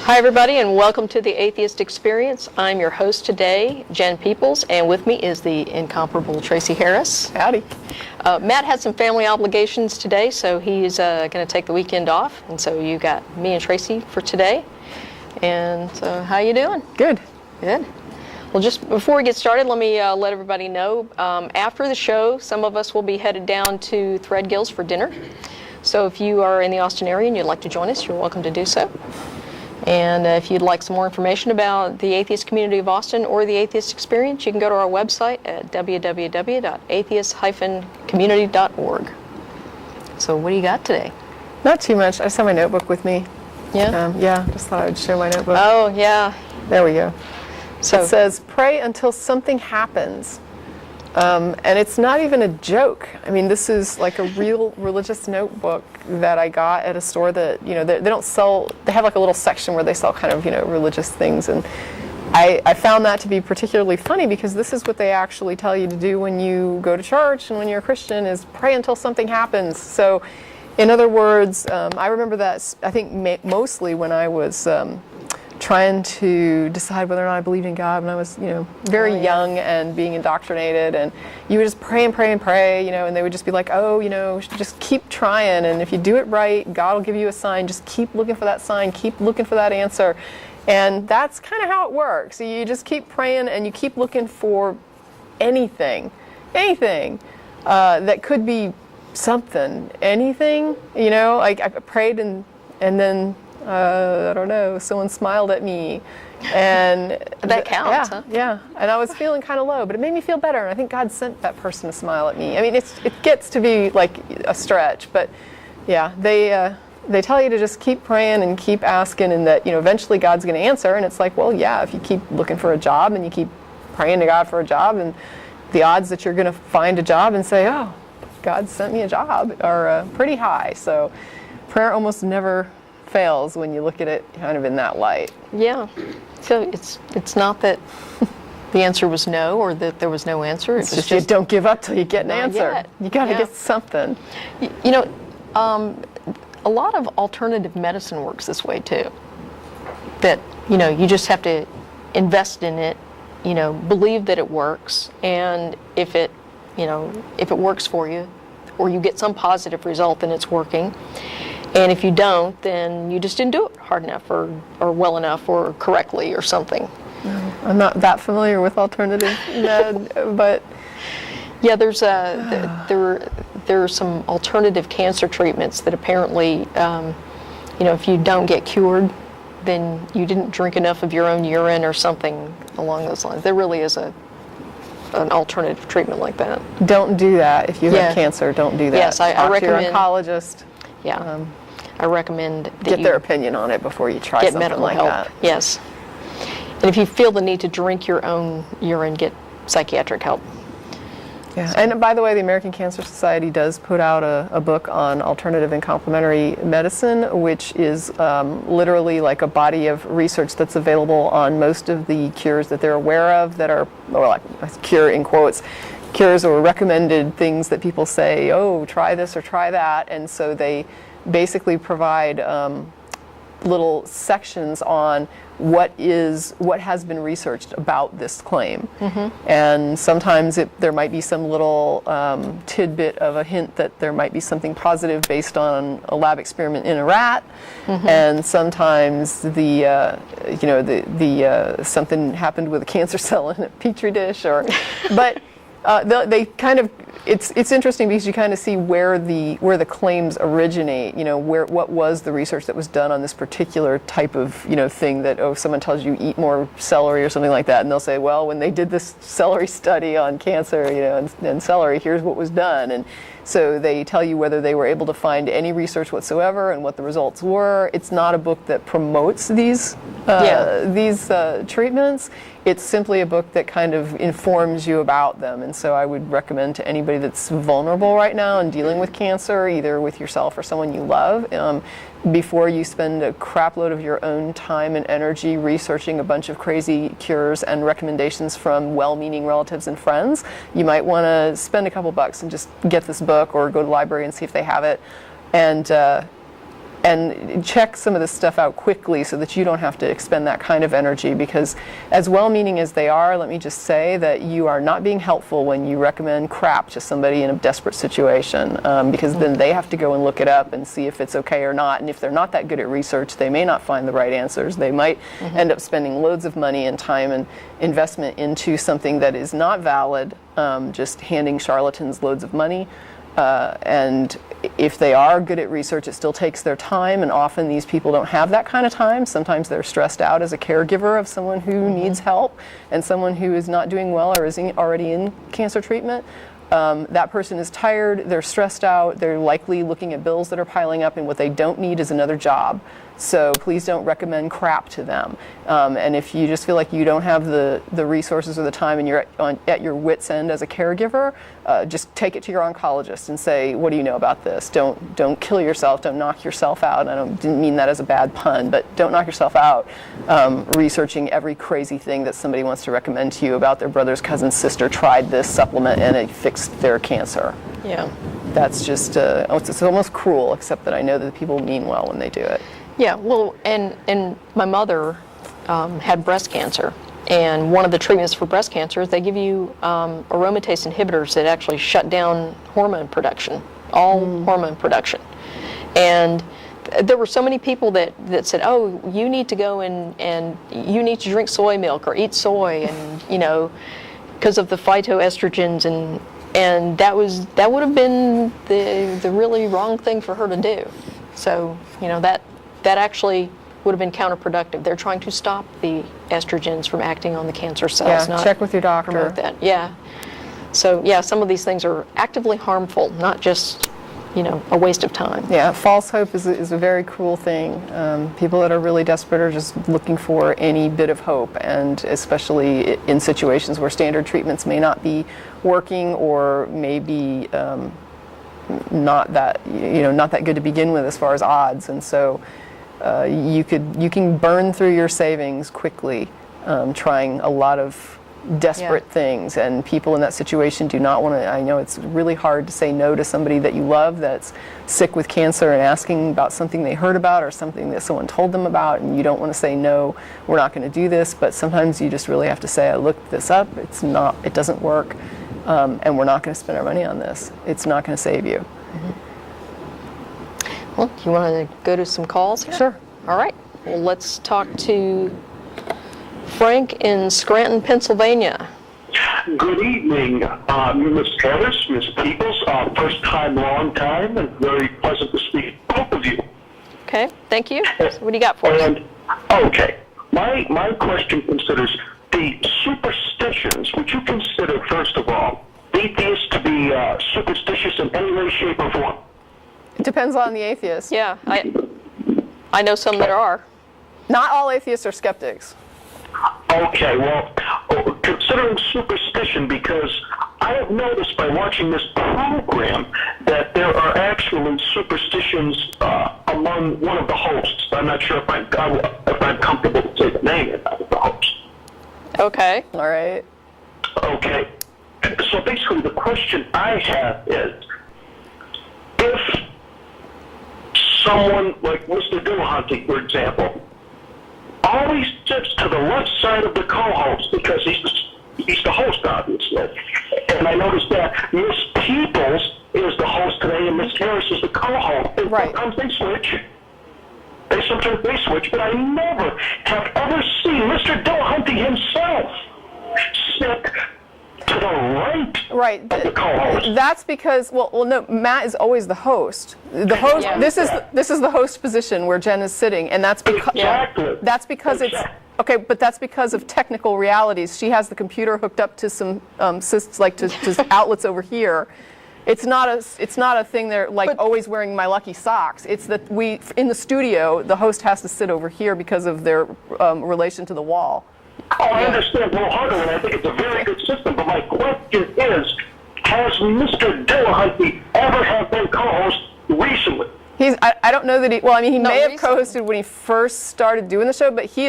Hi everybody, and welcome to the Atheist Experience. I'm your host today, Jen Peoples, and with me is the incomparable Tracy Harris. Howdy. Matt had some family obligations today, so he's going to take the weekend off, and so you got me and Tracy for today. And so, how you doing? Good. Good. Well, just before we get started, let me let everybody know, after the show, some of us will be headed down to Threadgill's for dinner. So if you are in the Austin area and you'd like to join us, you're welcome to do so. And if you'd like some more information about the atheist community of Austin or the Atheist Experience, you can go to our website at www.atheist-community.org. So what do you got today? Not too much. I just have my notebook with me. Yeah? Just thought I would show my notebook. Oh, yeah. There we go. So it says, pray until something happens. And it's not even a joke. I mean, this is like a real religious notebook that I got at a store that, they don't sell, they have like a little section where they sell kind of, religious things. And I found that to be particularly funny because this is what they actually tell you to do when you go to church and when you're a Christian is pray until something happens. So, in other words, I remember that, I think mostly when I was trying to decide whether or not I believed in God when I was, very young and being indoctrinated, and you would just pray and pray and pray, and they would just be like, just keep trying, and if you do it right, God will give you a sign, just keep looking for that sign, keep looking for that answer. And that's kind of how it works. You just keep praying and you keep looking for anything that could be something, anything, like I prayed and then I don't know, someone smiled at me, and that counts, huh? Yeah, and I was feeling kind of low, but it made me feel better, and I think God sent that person to smile at me. I mean, it gets to be like a stretch, but yeah, they tell you to just keep praying and keep asking, and that, eventually God's going to answer, and it's like, well, yeah, if you keep looking for a job, and you keep praying to God for a job, and the odds that you're going to find a job and say, oh, God sent me a job are pretty high, so prayer almost never fails when you look at it kind of in that light. Yeah. So it's not that the answer was no or that there was no answer. It's just you don't give up till you get an answer. Yet. You got to get something. A lot of alternative medicine works this way too. That, you just have to invest in it, believe that it works, and if it works for you or you get some positive result, then it's working. And if you don't, then you just didn't do it hard enough or well enough or correctly or something. I'm not that familiar with alternative med, but yeah, there are some alternative cancer treatments that apparently, if you don't get cured, then you didn't drink enough of your own urine or something along those lines. There really is an alternative treatment like that. Don't do that if you have cancer. Don't do that. Yes, I recommend. Your oncologist. Yeah. I recommend that get their opinion on it before you try get something medical like help. that. Yes. And if you feel the need to drink your own urine, get psychiatric help. Yeah. And by the way, the American Cancer Society does put out a book on alternative and complementary medicine, which is literally like a body of research that's available on most of the cures that they're aware of that are, or like cure in quotes, cures or recommended things that people say, oh, try this or try that. And so they basically provide little sections on what has been researched about this claim. Mm-hmm. And sometimes there might be some little tidbit of a hint that there might be something positive based on a lab experiment in a rat. Mm-hmm. And sometimes the something happened with a cancer cell in a petri dish, but they kind of, it's interesting because you kind of see where the claims originate, what was the research that was done on this particular type of, thing that, someone tells you eat more celery or something like that, and they'll say, well, when they did this celery study on cancer, and celery, here's what was done. And so they tell you whether they were able to find any research whatsoever and what the results were. It's not a book that promotes these treatments. It's simply a book that kind of informs you about them. And so I would recommend to anybody that's vulnerable right now and dealing with cancer, either with yourself or someone you love, before you spend a crap load of your own time and energy researching a bunch of crazy cures and recommendations from well-meaning relatives and friends, you might want to spend a couple bucks and just get this book or go to the library and see if they have it. And and check some of this stuff out quickly so that you don't have to expend that kind of energy, because as well-meaning as they are, let me just say that you are not being helpful when you recommend crap to somebody in a desperate situation, because then they have to go and look it up and see if it's okay or not, and if they're not that good at research, they may not find the right answers. They might end up spending loads of money and time and investment into something that is not valid, just handing charlatans loads of money. And if they are good at research, it still takes their time, and often these people don't have that kind of time. Sometimes they're stressed out as a caregiver of someone who needs help and someone who is not doing well or is already in cancer treatment. That person is tired, they're stressed out, they're likely looking at bills that are piling up, and what they don't need is another job. So please don't recommend crap to them. And if you just feel like you don't have the resources or the time and you're at your wit's end as a caregiver, just take it to your oncologist and say, what do you know about this? Don't kill yourself, don't knock yourself out. I didn't mean that as a bad pun, but don't knock yourself out researching every crazy thing that somebody wants to recommend to you about their brother's cousin's sister tried this supplement and it fixed their cancer. Yeah. That's just, it's almost cruel, except that I know that people mean well when they do it. Yeah, well, and my mother had breast cancer, and one of the treatments for breast cancer is they give you aromatase inhibitors that actually shut down hormone production, all hormone production. And there were so many people that said, oh, you need to go and you need to drink soy milk or eat soy, and because of the phytoestrogens, and that would have been the really wrong thing for her to do. So that actually would have been counterproductive. They're trying to stop the estrogens from acting on the cancer cells. Yeah, not check with your doctor. Promote that. Yeah. So some of these things are actively harmful, not just a waste of time. Yeah, false hope is a very cruel thing. People that are really desperate are just looking for any bit of hope, and especially in situations where standard treatments may not be working or may be not that good to begin with as far as odds, and so you can burn through your savings quickly trying a lot of desperate things, and people in that situation do not want to. I know it's really hard to say no to somebody that you love that's sick with cancer and asking about something they heard about or something that someone told them about, and you don't want to say no, we're not going to do this, but sometimes you just really have to say, I looked this up, it doesn't work, and we're not going to spend our money on this. It's not going to save you. Well, do you want to go to some calls here? Sure. All right. Well, let's talk to Frank in Scranton, Pennsylvania. Good evening, Miss Harris, Miss Peoples. First time, long time, and very pleasant to speak to both of you. Okay, thank you. So what do you got for us? Okay, my question considers the superstitions. Would you consider, first of all, atheists to be superstitious in any way, shape, or form? It depends on the atheist. Yeah, I know some that are. Not all atheists are skeptics. Okay, well, considering superstition, because I have noticed by watching this program that there are actually superstitions among one of the hosts. I'm not sure if I'm comfortable to say the name of the host. Okay. All right. Okay. So basically the question I have is, if someone like Mr. Dillahunty, for example, always sits to the left side of the co-host because he's the host, obviously. And I noticed that Miss Peoples is the host today and Miss Harris is the co-host. And right. Sometimes they switch. Sometimes they switch, but I never have ever seen Mr. Dillahunty himself sit to the right of the co-host. That's because, well, no, Matt is always the host. The host. Yeah. This is the host position where Jen is sitting, and that's because it's okay. But that's because of technical realities. She has the computer hooked up to some to outlets over here. It's not a thing they're always wearing my lucky socks. It's that in the studio, the host has to sit over here because of their relation to the wall. Oh, I understand wholeheartedly, and I think it's a very good system, but my question is, has Mr. Dillahunty ever had been co-host recently? I don't know that he may have recently. co-hosted when he first started doing the show, but he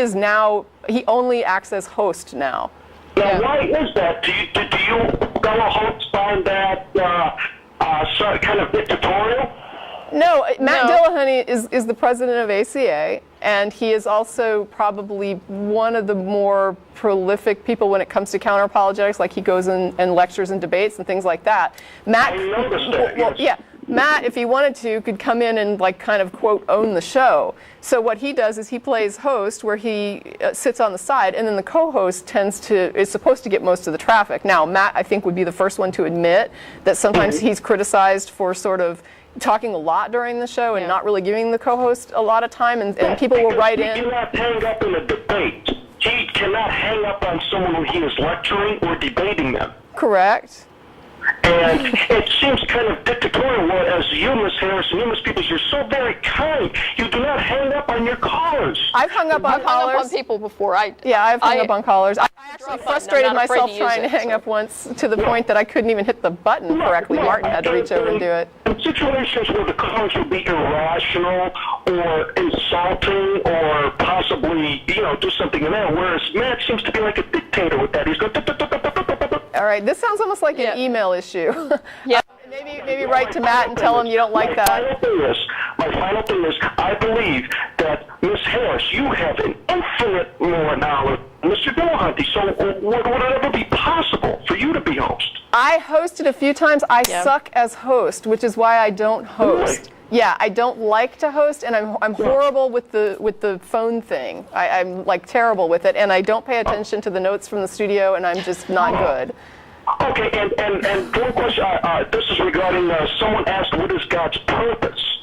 only acts as host now. Now, why is that? Do you fellow hosts find that kind of dictatorial? No, Matt No. Dillahunty is the president of ACA, and he is also probably one of the more prolific people when it comes to counter-apologetics. Like, he goes and lectures and debates and things like that. Matt, I noticed that, well, yes. yeah, Matt, if he wanted to, could come in and like kind of quote own the show. So what he does is he plays host, where he sits on the side, and then the co-host is supposed to get most of the traffic. Now, Matt, I think, would be the first one to admit that sometimes he's criticized for sort of talking a lot during the show and not really giving the co-host a lot of time, and people will write in. He cannot hang up in a debate. He cannot hang up on someone when he is lecturing or debating them. Correct. And it seems kind of dictatorial, whereas you, Ms. Harris, and you, Ms. Peoples, you're so very kind. You do not hang up on your callers. I've hung up on I've hung callers. up on people before. I've hung up on callers. I actually button. frustrated I'm not afraid myself to use trying to it, hang so. up once, to the point that I couldn't even hit the button correctly. Martin had to reach over and do it. In situations where the callers will be irrational or insulting or possibly, do something in there, whereas Matt seems to be like a dictator with that. He's going, All right, this sounds almost like an email issue. Yeah. Maybe write to Matt and tell him you don't like that. My final thing is, I believe that, Ms. Harris, you have an infinite more knowledge than Mr. Dillahunty, so would it ever be possible for you to be host? I hosted a few times. I suck as host, which is why I don't host. Really? Yeah, I don't like to host, and I'm horrible with the phone thing. I'm like terrible with it, and I don't pay attention to the notes from the studio, and I'm just not good. Okay, and one question, this is regarding, someone asked, what is God's purpose?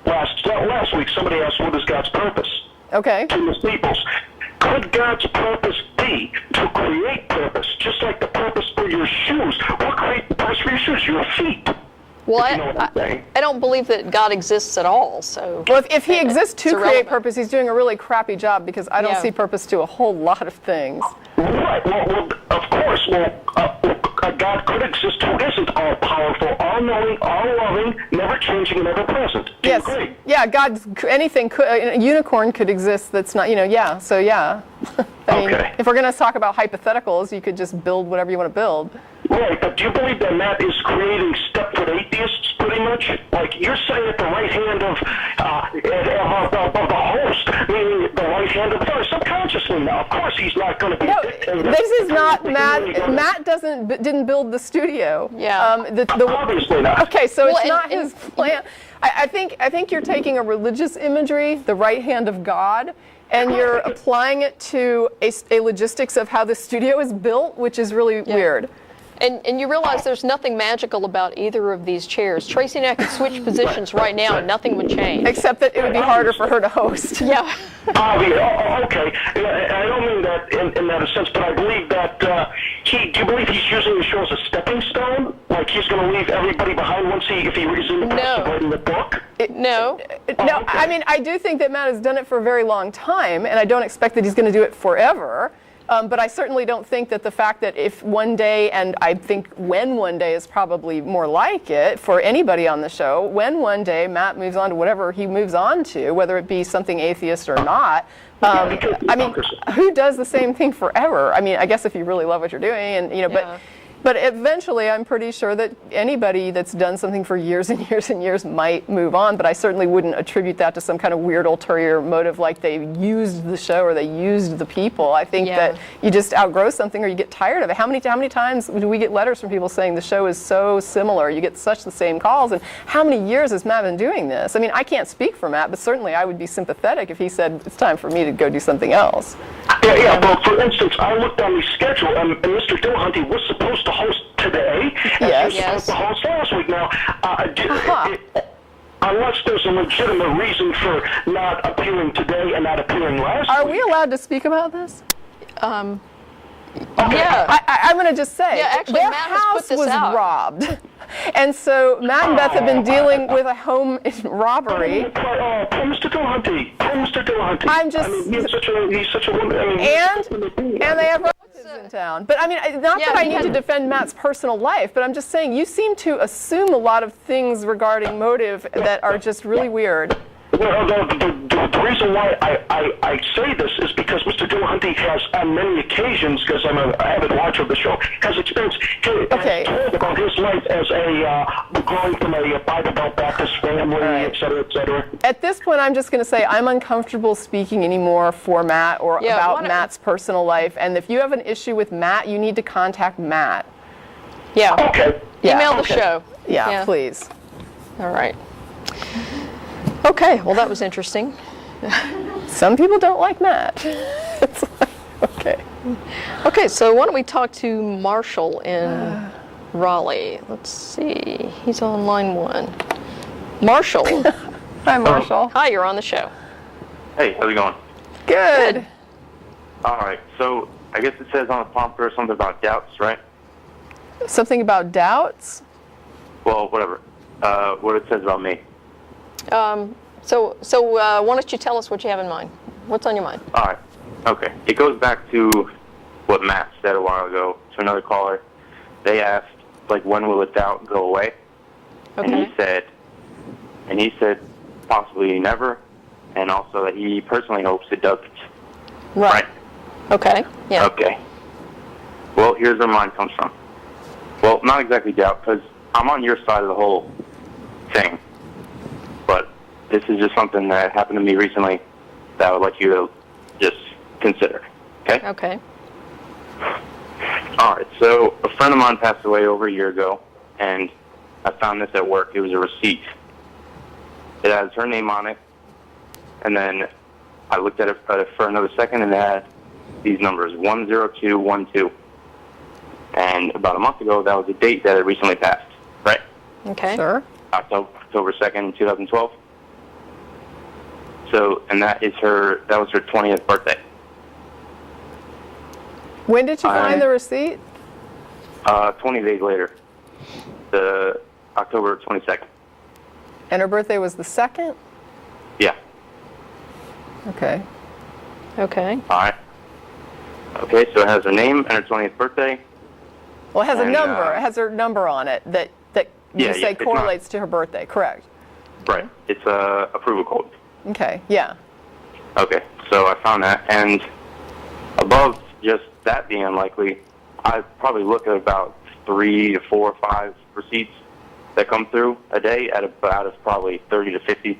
Last week, somebody asked, what is God's purpose? Okay. To Ms. Peoples. Could God's purpose be to create purpose, just like the purpose for your shoes? What create the purpose for your shoes? Your feet. Well, You know what I'm saying? I don't believe that God exists at all. So. Well, if he exists to It's create irrelevant. purpose, he's doing a really crappy job, because I don't Yeah. see purpose to a whole lot of things. Right. Well, of course. God could exist who isn't all-powerful, all-knowing, all-loving, never-changing, and ever-present. Do you Yes. agree? Yeah, anything could, a unicorn could exist that's not, yeah, so yeah. I mean, Okay. if we're going to talk about hypotheticals, you could just build whatever you want to build. Right, but do you believe that Matt is creating step-foot atheists, pretty much? Like, you're sitting at the right hand of the host, meaning the right hand of the father, subconsciously now. Of course, he's not going to be... No, this is not Matt. Matt didn't build the studio. Yeah. Obviously not. Okay, so Well, it's and- not his plan. I think you're taking a religious imagery, the right hand of God, and you're applying it to a logistics of how the studio is built, which is really weird. And you realize there's nothing magical about either of these chairs. Tracy and I could switch positions right now and nothing would change. Except that it would be harder for her to host. Yeah. Okay. I don't mean that in that sense, but I believe that do you believe he's using the show as a stepping stone? Like he's going to leave everybody behind once if he is in the process of writing the book? No. No, okay. I mean, I do think that Matt has done it for a very long time, and I don't expect that he's going to do it forever. But I certainly don't think that the fact that if one day, and I think when one day is probably more like it for anybody on the show, when one day Matt moves on to whatever he moves on to, whether it be something atheist or not, I mean, who does the same thing forever? I mean, I guess if you really love what you're doing, and but eventually I'm pretty sure that anybody that's done something for years and years and years might move on, but I certainly wouldn't attribute that to some kind of weird ulterior motive like they used the show or they used the people. I think that you just outgrow something or you get tired of it. How many times do we get letters from people saying the show is so similar, you get such the same calls, and how many years has Matt been doing this? I mean, I can't speak for Matt, but certainly I would be sympathetic if he said it's time for me to go do something else. Yeah, but for instance, I looked on the schedule, and Mr. Dillahunty was supposed to host today, and he was supposed to host last week. Now, unless there's a legitimate reason for not appearing today and not appearing last week. Are we allowed to speak about this? Yeah. I'm going to just say, Yeah, actually, their Matt has put house this was out. robbed. And so Matt and Beth have been dealing with a home robbery. Poor Mr. Dillahunty. Poor Mr. Dillahunty. I'm just- I mean, he's such a woman. I mean, And they have relatives in town. But I mean, not that I need to defend Matt's personal life, but I'm just saying you seem to assume a lot of things regarding motive that are just really weird. Well, the reason why I say this is because Mr. Dillahunty has, on many occasions, because I'm an avid watcher of the show, has experienced, has told about his life as growing from a Bible Belt Baptist family, et cetera, et cetera. At this point, I'm just going to say I'm uncomfortable speaking anymore for Matt or about Matt's personal life. And if you have an issue with Matt, you need to contact Matt. Yeah. Okay. Email the show. Yeah, please. All right. Okay, well, that was interesting. Some people don't like Matt. It's like, okay. Okay, so why don't we talk to Marshall in Raleigh? Let's see. He's on line 1. Marshall. Hi, Marshall. Hi, you're on the show. Hey, how's it going? Good. All right, so I guess it says on the prompter something about doubts, right? Something about doubts? Well, whatever. What it says about me. So why don't you tell us what you have in mind? What's on your mind? All right. Okay. It goes back to what Matt said a while ago to another caller. They asked, like, when will the doubt go away? Okay. And he said possibly never, and also that he personally hopes it doesn't. Right. Okay. Yeah. Okay. Well, here's where mine comes from. Well, not exactly doubt, because I'm on your side of the whole thing. But this is just something that happened to me recently that I would like you to just consider. Okay? Okay. All right. So a friend of mine passed away over a year ago, and I found this at work. It was a receipt. It has her name on it, and then I looked at it for another second, and it had these numbers, 10212. And about a month ago, that was the date that it recently passed, right? Okay. Sure. October 2nd, 2012. So, and that was her 20th birthday. When did you find the receipt? 20 days later, the October 22nd. And her birthday was the 2nd? Yeah. Okay. Okay. All right. Okay, so it has her name and her 20th birthday. Well, it has a And, number. It has her number on it that you say it's correlates to her birthday, correct? Right. It's a approval code. Okay, yeah. Okay, so I found that, and above just that being unlikely, I probably look at about 3 to 4 or 5 receipts that come through a day out of probably 30 to 50.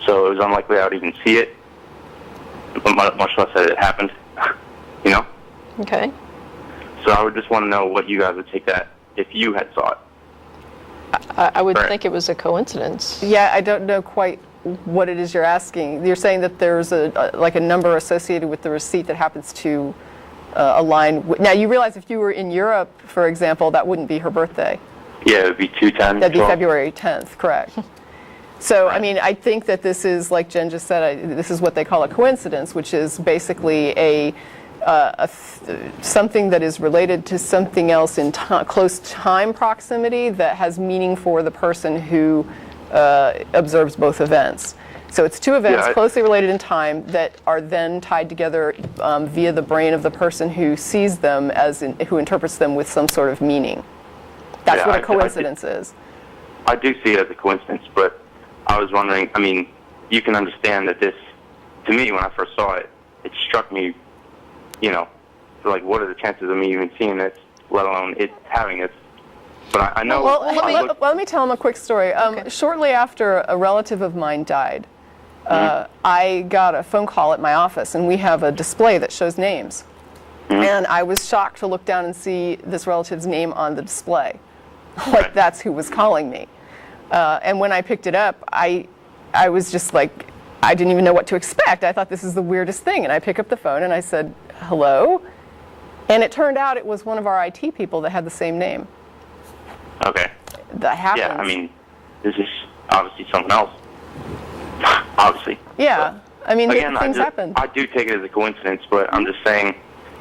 So it was unlikely I would even see it, much less that it happened, you know? Okay. So I would just want to know what you guys would take that if you had saw it. I would Right. think it was a coincidence. Yeah, I don't know quite what it is you're asking. You're saying that there's like a number associated with the receipt that happens to align with. Now, you realize if you were in Europe, for example, that wouldn't be her birthday. Yeah, it would be 210. That'd be February 10th, correct. So, I mean, I think that this is, like Jen just said, this is what they call a coincidence, which is basically something that is related to something else in close time proximity that has meaning for the person who observes both events. So it's 2 events closely related in time that are then tied together via the brain of the person who sees them who interprets them with some sort of meaning. That's what a coincidence is. I do see it as a coincidence, but I was wondering, I mean, you can understand that this, to me, when I first saw it, it struck me, you know, like, what are the chances of me even seeing this, let alone it having it? But I know... Well, let me tell him a quick story. Shortly after a relative of mine died, I got a phone call at my office, and we have a display that shows names. And I was shocked to look down and see this relative's name on the display. Like, that's who was calling me. And when I picked it up, I was just like, I didn't even know what to expect. I thought, this is the weirdest thing. And I pick up the phone and I said, hello? And it turned out it was one of our IT people that had the same name. Okay. That happens. Yeah, I mean, this is obviously something else. Obviously. Yeah. I mean, again, things happen. I do take it as a coincidence, but I'm just saying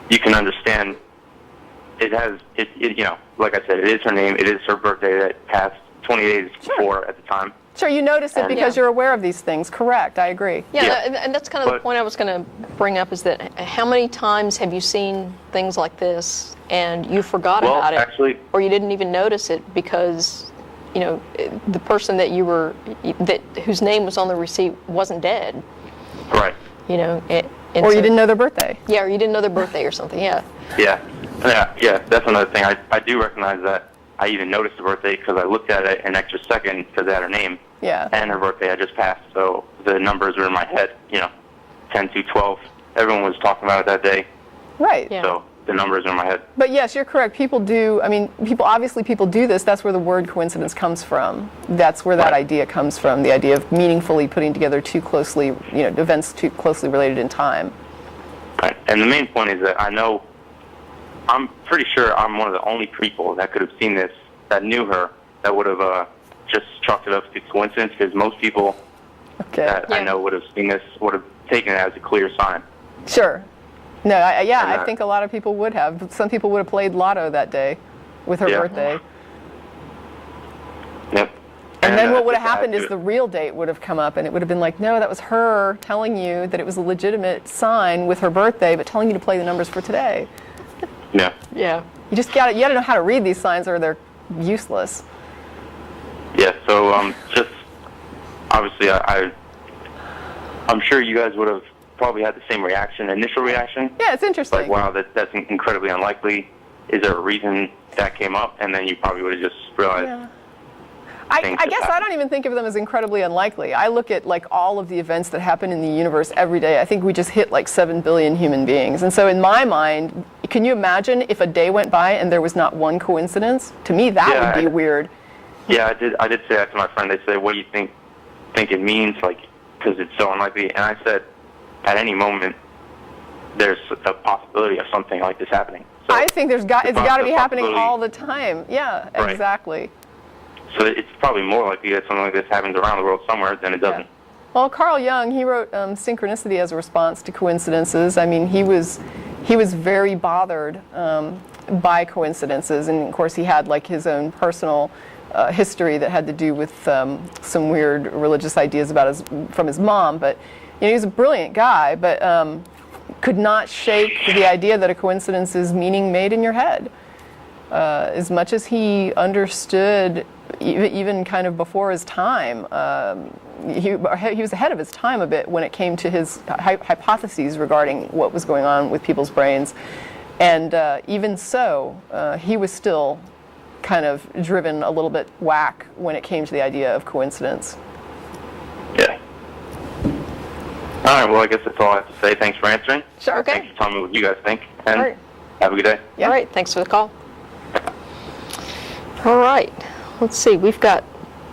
you can understand it has, you know, like I said, it is her name. It is her birthday that passed 20 days before at the time. Sure, you notice it because you're aware of these things. Correct, I agree. Yeah, and that's kind of the point I was going to bring up is that how many times have you seen things like this and you forgot about it? Actually, or you didn't even notice it because you know, the person whose name was on the receipt wasn't dead. Right. You know, Or you didn't know their birthday. Yeah, or you didn't know their birthday or something. Yeah. Yeah. That's another thing. I do recognize that. I even noticed the birthday because I looked at it an extra second because it had her name. Yeah. And her birthday had just passed, so the numbers were in my head. 10 to 12. Everyone was talking about it that day. Right. Yeah. So the numbers are in my head. But yes, you're correct. People do. I mean, people do this. That's where the word coincidence comes from. That's where that idea comes from. The idea of meaningfully putting together events too closely related in time. Right. And the main point is that I'm pretty sure I'm one of the only people that could have seen this, that knew her, that would have just chalked it up to coincidence, because most people that I know would have seen this, would have taken it as a clear sign. Sure. No, I think a lot of people would have. Some people would have played lotto that day with her birthday. Yep. And then what would have happened is the real date would have come up, and it would have been like, no, that was her telling you that it was a legitimate sign with her birthday, but telling you to play the numbers for today. Yeah. Yeah. You gotta know how to read these signs, or they're useless. Yeah. So just obviously, I'm sure you guys would have probably had the same initial reaction. Yeah, it's interesting. Like, wow, that's incredibly unlikely. Is there a reason that came up? And then you probably would have just realized. Yeah. I guess I don't even think of them as incredibly unlikely. I look at like all of the events that happen in the universe every day. I think we just hit like 7 billion human beings. And so in my mind, can you imagine if a day went by and there was not one coincidence? To me, that would be weird. Yeah, I did say that to my friend. They said, what do you think it means? Like, because it's so unlikely. And I said, at any moment, there's a possibility of something like this happening. So I think it's got to be happening all the time. Yeah, right. Exactly. So it's probably more likely that something like this happens around the world somewhere than it doesn't. Yeah. Well, Carl Jung, he wrote Synchronicity as a response to coincidences. I mean, he was very bothered by coincidences, and of course he had like his own personal history that had to do with some weird religious ideas from his mom. But he was a brilliant guy, but could not shake the idea that a coincidence is meaning made in your head. As much as he understood, even kind of before his time, he was ahead of his time a bit when it came to his hypotheses regarding what was going on with people's brains. And even so, he was still kind of driven a little bit whack when it came to the idea of coincidence. Yeah. All right, well, I guess that's all I have to say. Thanks for answering. Sure, okay. Thanks for telling me what you guys think. And All right. have a good day. Yeah. All right, thanks for the call. All right, let's see. We've got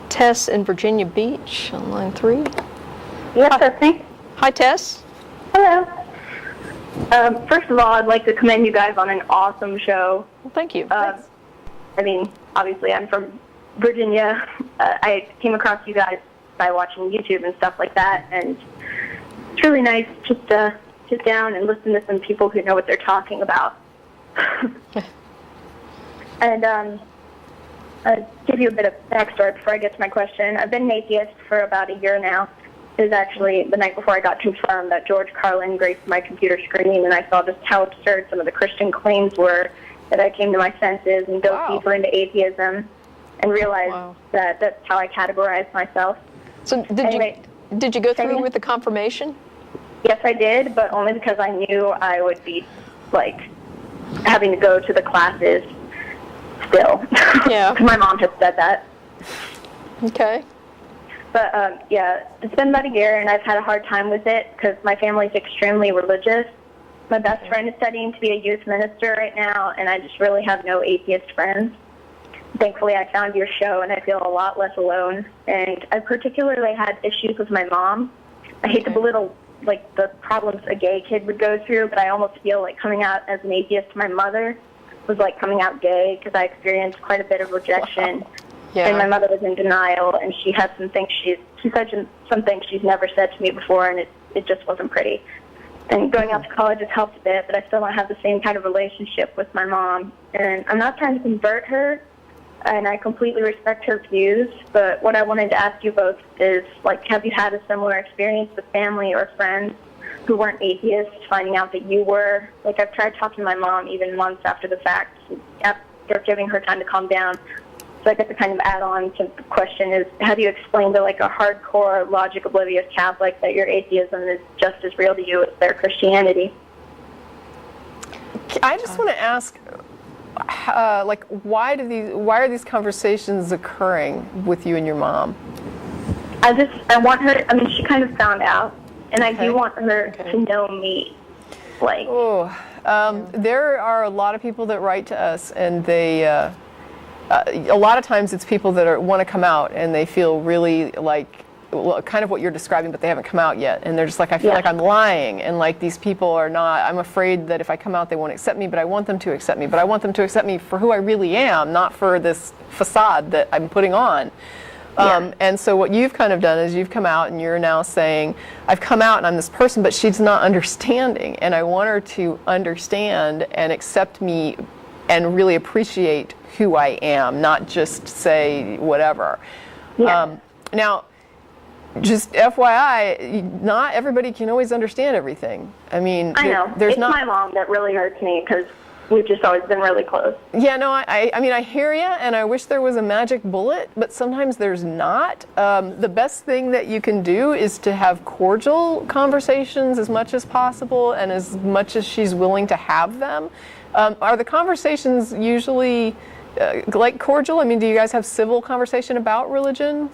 Tess in Virginia Beach on line 3. Yes, that's me. Hi, Tess. Hello. First of all, I'd like to commend you guys on an awesome show. Well, thank you. I mean, obviously, I'm from Virginia. I came across you guys by watching YouTube and stuff like that, and it's really nice just to sit down and listen to some people who know what they're talking about. And I'll give you a bit of backstory before I get to my question. I've been an atheist for about a year now. It was actually the night before I got confirmed that George Carlin graced my computer screen, and I saw just how absurd some of the Christian claims were, that I came to my senses and dove deeper into atheism and realized that that's how I categorize myself. So did you go through with the confirmation? Yes, I did, but only because I knew I would be, like, having to go to the classes still. Yeah. My mom had said that. Okay. But, yeah, it's been about a year, and I've had a hard time with it because my family's extremely religious. My best friend is studying to be a youth minister right now, and I just really have no atheist friends. Thankfully, I found your show, and I feel a lot less alone. And I particularly had issues with my mom. I hate to belittle, like, the problems a gay kid would go through, but I almost feel like coming out as an atheist to my mother was like coming out gay because I experienced quite a bit of rejection. Wow. Yeah. And my mother was in denial, and she had some things she said some things she's never said to me before, and it just wasn't pretty. And going out to college has helped a bit, but I still don't have the same kind of relationship with my mom. And I'm not trying to convert her, and I completely respect her views, but what I wanted to ask you both is, like, have you had a similar experience with family or friends who weren't atheists finding out that you were? Like, I've tried talking to my mom even months after the fact, after giving her time to calm down. so I guess to kind of add on to the question is, how do you explain to like a hardcore, logic oblivious Catholic that your atheism is just as real to you as their Christianity? I just want to ask, like, why are these conversations occurring with you and your mom? I want her, I mean, she kind of found out, and I Okay. do want her to know me. Like, There are a lot of people that write to us, and they, a lot of times it's people that want to come out, and they feel really like, well, kind of what you're describing, but they haven't come out yet, and they're just like, I feel like I'm lying, and like these people are not, I'm afraid that if I come out they won't accept me, but I want them to accept me, but I want them to accept me for who I really am, not for this facade that I'm putting on. And so what you've kind of done is you've come out and you're now saying, I've come out and I'm this person, but she's not understanding, and I want her to understand and accept me and really appreciate who I am, not just say whatever. Now, just FYI, not everybody can always understand everything. I mean, I know. there's It's not. my mom that really hurts me because we've just always been really close. Yeah, no, I mean, I hear you, and I wish there was a magic bullet, but sometimes there's not. The best thing that you can do is to have cordial conversations as much as possible, and as much as she's willing to have them. Are the conversations usually like cordial? I mean, do you guys have civil conversation about religion?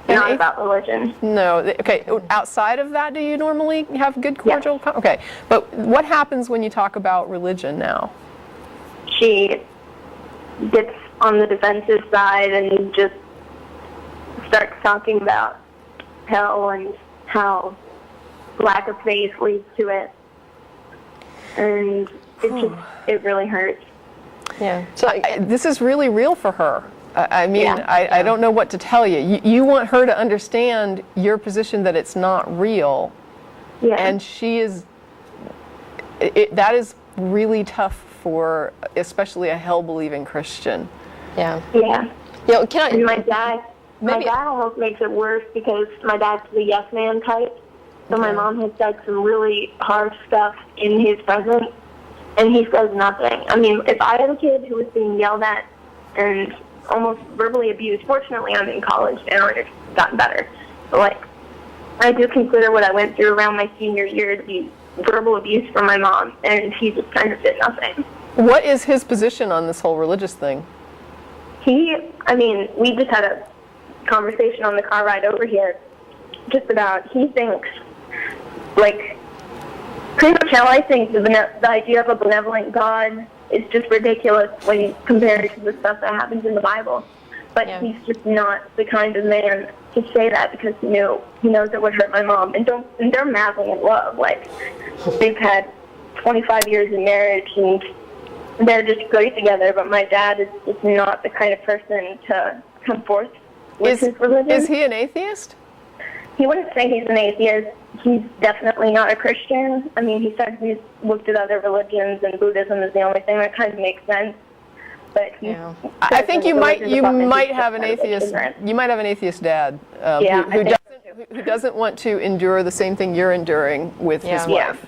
Not about religion. No. Okay. Outside of that, do you normally have good cordial? Okay. But what happens when you talk about religion now? She gets on the defensive side and just starts talking about hell and how lack of faith leads to it. And it really hurts. Yeah. So This is really real for her. I mean, Yeah. I don't know what to tell you. You want her to understand your position that it's not real. Yeah. And she is, that is really tough for especially a hell-believing Christian. yeah. Yeah. You know, can And I? my dad almost makes it worse because my dad's the yes man type. So my mom has said some really hard stuff in his presence, and he says nothing. I mean, if I had a kid who was being yelled at and almost verbally abused, fortunately I'm in college now and it's gotten better. But like, I do consider what I went through around my senior year to be verbal abuse from my mom, and he just kind of did nothing. What is his position on this whole religious thing? I mean, we just had a conversation on the car ride over here just about, he thinks, like, pretty much how I think the idea of a benevolent God is just ridiculous when compared to the stuff that happens in the Bible. But he's just not the kind of man to say that because he knows it would hurt my mom. And they're madly in love. Like, they've had 25 years in marriage and they're just great together. But my dad is just not the kind of person to come forth with his religion. Is he an atheist? He wouldn't say he's an atheist. He's definitely not a Christian. I mean, he said he's looked at other religions and Buddhism is the only thing that kind of makes sense. But I think you might have an atheist. You might have an atheist dad who doesn't want to endure the same thing you're enduring with his wife.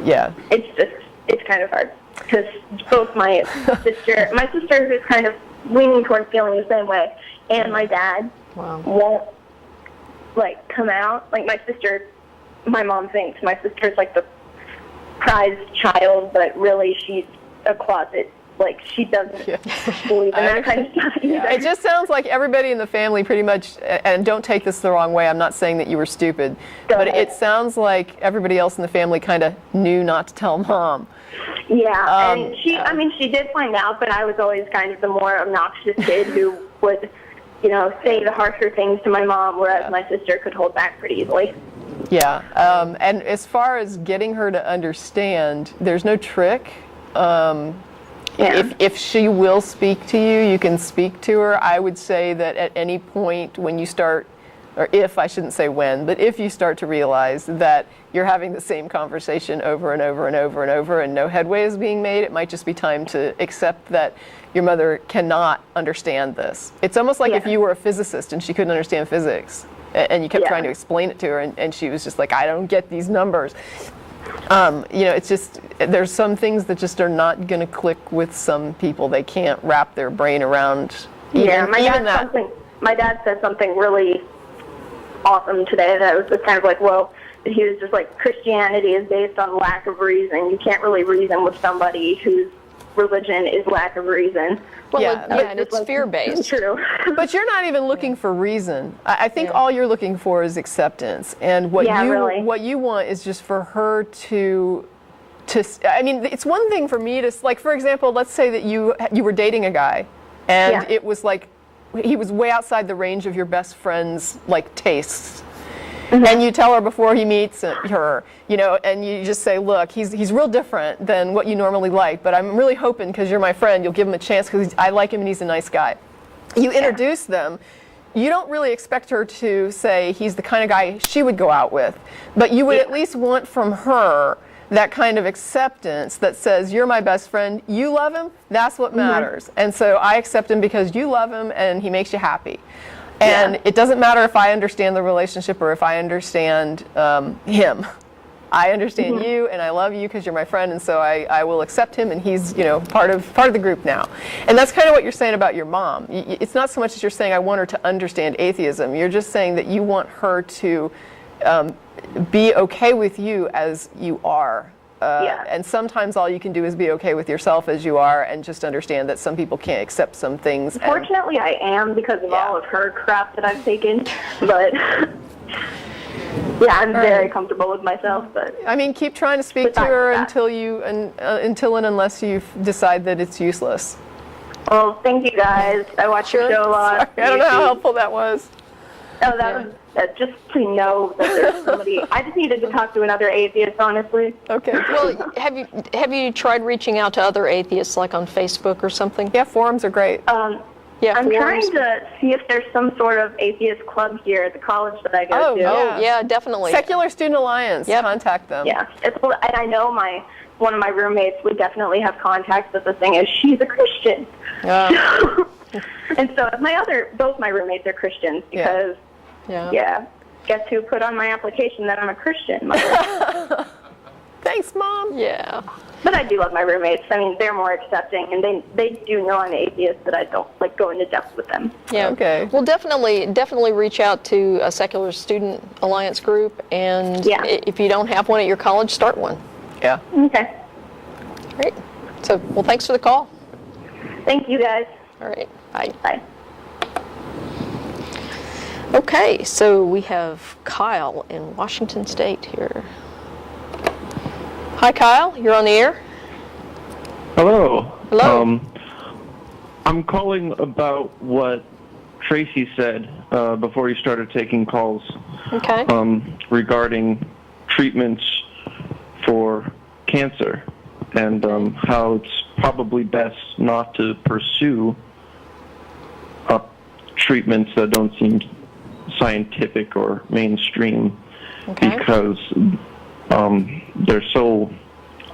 Yeah. It's kind of hard because both my sister who's kind of leaning towards feeling the same way, and my dad won't like come out. Like my mom thinks my sister's like the prized child, but really she's a closet. Like, she doesn't believe in that kind of stuff either. It just sounds like everybody in the family pretty much, and don't take this the wrong way, I'm not saying that you were stupid, but it sounds like everybody else in the family kind of knew not to tell mom. Yeah, and she did find out, but I was always kind of the more obnoxious kid who would, say the harsher things to my mom, whereas my sister could hold back pretty easily. Yeah, and as far as getting her to understand, there's no trick. If she will speak to you, you can speak to her. I would say that at any point when you start, or if, I shouldn't say when, but if you start to realize that you're having the same conversation over and over and over and over and no headway is being made, it might just be time to accept that your mother cannot understand this. It's almost like if you were a physicist and she couldn't understand physics and you kept trying to explain it to her and she was just like, I don't get these numbers. It's just, there's some things that just are not going to click with some people. They can't wrap their brain around even that. My dad said something really awesome today that was just kind of like, well, he was just like, Christianity is based on lack of reason. You can't really reason with somebody whose religion is lack of reason. Well, and it's fear-based. True. But you're not even looking for reason. I think all you're looking for is acceptance. And what you want is just for her to I mean, it's one thing for me to, like, for example, let's say that you were dating a guy and it was like he was way outside the range of your best friend's like tastes. And you tell her before he meets her, and you just say, look, he's real different than what you normally like, but I'm really hoping because you're my friend, you'll give him a chance because I like him and he's a nice guy. You introduce them. You don't really expect her to say he's the kind of guy she would go out with, but you would at least want from her that kind of acceptance that says, you're my best friend, you love him, that's what matters. And so I accept him because you love him and he makes you happy. And it doesn't matter if I understand the relationship or if I understand him. I understand you, and I love you because you're my friend, and so I will accept him, and he's part of the group now. And that's kind of what you're saying about your mom. It's not so much as you're saying I want her to understand atheism. You're just saying that you want her to be okay with you as you are. And sometimes all you can do is be okay with yourself as you are and just understand that some people can't accept some things. Fortunately, I am because of all of her crap that I've taken. But I'm very comfortable with myself. But I mean, keep trying to speak to her until and unless you decide that it's useless. Well, thank you guys. I watch your show a lot. Sorry, I don't know how helpful that was. Oh, that was just to know that there's somebody. I just needed to talk to another atheist, honestly. Okay. Well, have you tried reaching out to other atheists, like on Facebook or something? Yeah, forums are great. I'm trying to see if there's some sort of atheist club here at the college that I go to. Oh, yeah, definitely. Secular Student Alliance. Yep. Contact them. Yeah, and I know one of my roommates would definitely have contacts, but the thing is, she's a Christian. And so both my roommates are Christians because. Yeah. Guess who put on my application that I'm a Christian? Thanks, Mom. Yeah. But I do love my roommates. I mean, they're more accepting, and they do know I'm atheist, but I don't like go into depth with them. Yeah. Okay. Well, definitely reach out to a Secular Student Alliance group, and if you don't have one at your college, start one. Yeah. Okay. Great. So, well, thanks for the call. Thank you, guys. All right. Bye. Bye. Okay, so we have Kyle in Washington State here. Hi, Kyle. You're on the air. Hello. Hello. I'm calling about what Tracy said before you started taking calls. Okay. Regarding treatments for cancer and how it's probably best not to pursue treatments that don't seem scientific or mainstream because they're so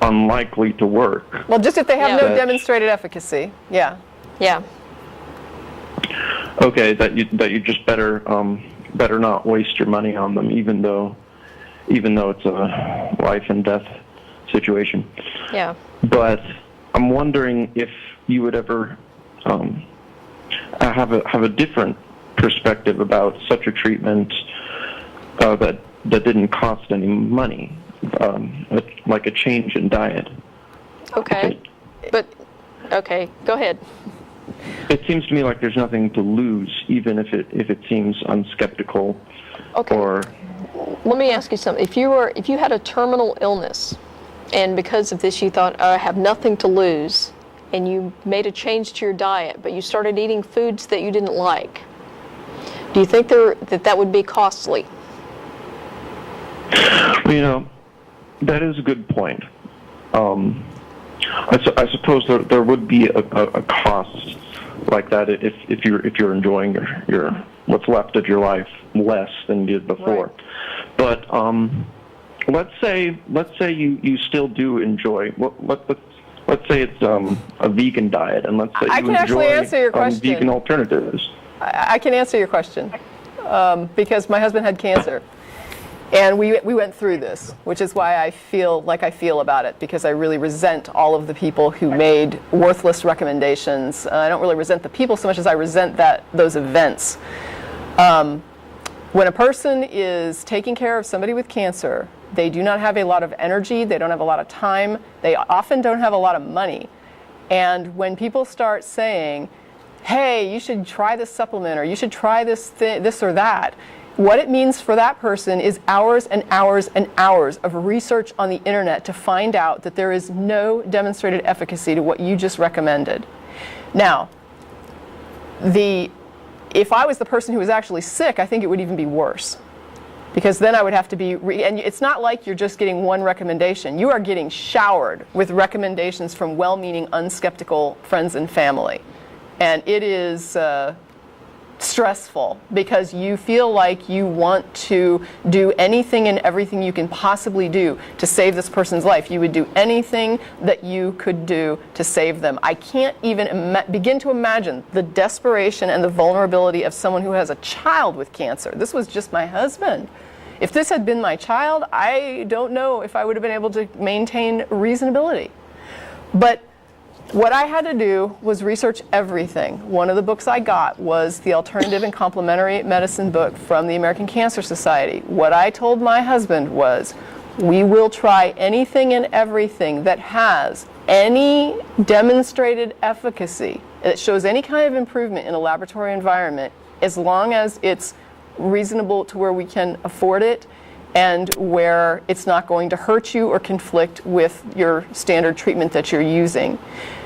unlikely to work. Well, just if they have no demonstrated efficacy. Yeah. Yeah. Okay, that you just better not waste your money on them, even though it's a life and death situation. Yeah. But I'm wondering if you would ever have a different perspective about such a treatment that didn't cost any money, like a change in diet. Okay. But okay, go ahead. It seems to me like there's nothing to lose, even if it seems unskeptical. Okay. Or let me ask you something. If you had a terminal illness, and because of this you thought, I have nothing to lose, and you made a change to your diet, but you started eating foods that you didn't like, do you think that would be costly? That is a good point. I suppose there would be a cost like that if you're enjoying your what's left of your life less than you did before. Right. But let's say you still do enjoy. Let's say it's a vegan diet, and let's say you enjoy vegan alternatives. I can answer your question because my husband had cancer. And we went through this, which is why I feel like I feel about it, because I really resent all of the people who made worthless recommendations. I don't really resent the people so much as I resent those events. When a person is taking care of somebody with cancer, they do not have a lot of energy, they don't have a lot of time, they often don't have a lot of money. And when people start saying, hey, you should try this supplement, or you should try this or that, what it means for that person is hours and hours and hours of research on the internet to find out that there is no demonstrated efficacy to what you just recommended. Now, if I was the person who was actually sick, I think it would even be worse. Because then I would have to be, and it's not like you're just getting one recommendation. You are getting showered with recommendations from well-meaning, unskeptical friends and family. And it is stressful, because you feel like you want to do anything and everything you can possibly do to save this person's life. You would do anything that you could do to save them. I can't even begin to imagine the desperation and the vulnerability of someone who has a child with cancer. This was just my husband. If this had been my child, I don't know if I would have been able to maintain reasonability. But what I had to do was research everything. One of the books I got was the Alternative and Complementary Medicine book from the American Cancer Society. What I told my husband was, we will try anything and everything that has any demonstrated efficacy, that shows any kind of improvement in a laboratory environment, as long as it's reasonable to where we can afford it, and where it's not going to hurt you or conflict with your standard treatment that you're using.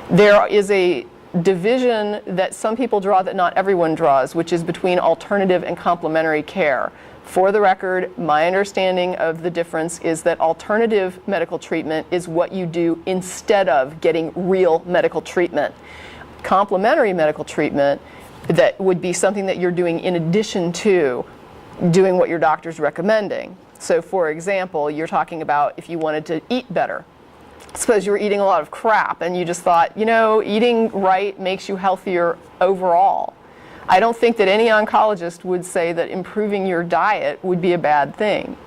There is a division that some people draw that not everyone draws, which is between alternative and complementary care. For the record, my understanding of the difference is that alternative medical treatment is what you do instead of getting real medical treatment. Complementary medical treatment, that would be something that you're doing in addition to doing what your doctor's recommending. So for example, you're talking about if you wanted to eat better. Suppose you were eating a lot of crap and you just thought, eating right makes you healthier overall. I don't think that any oncologist would say that improving your diet would be a bad thing.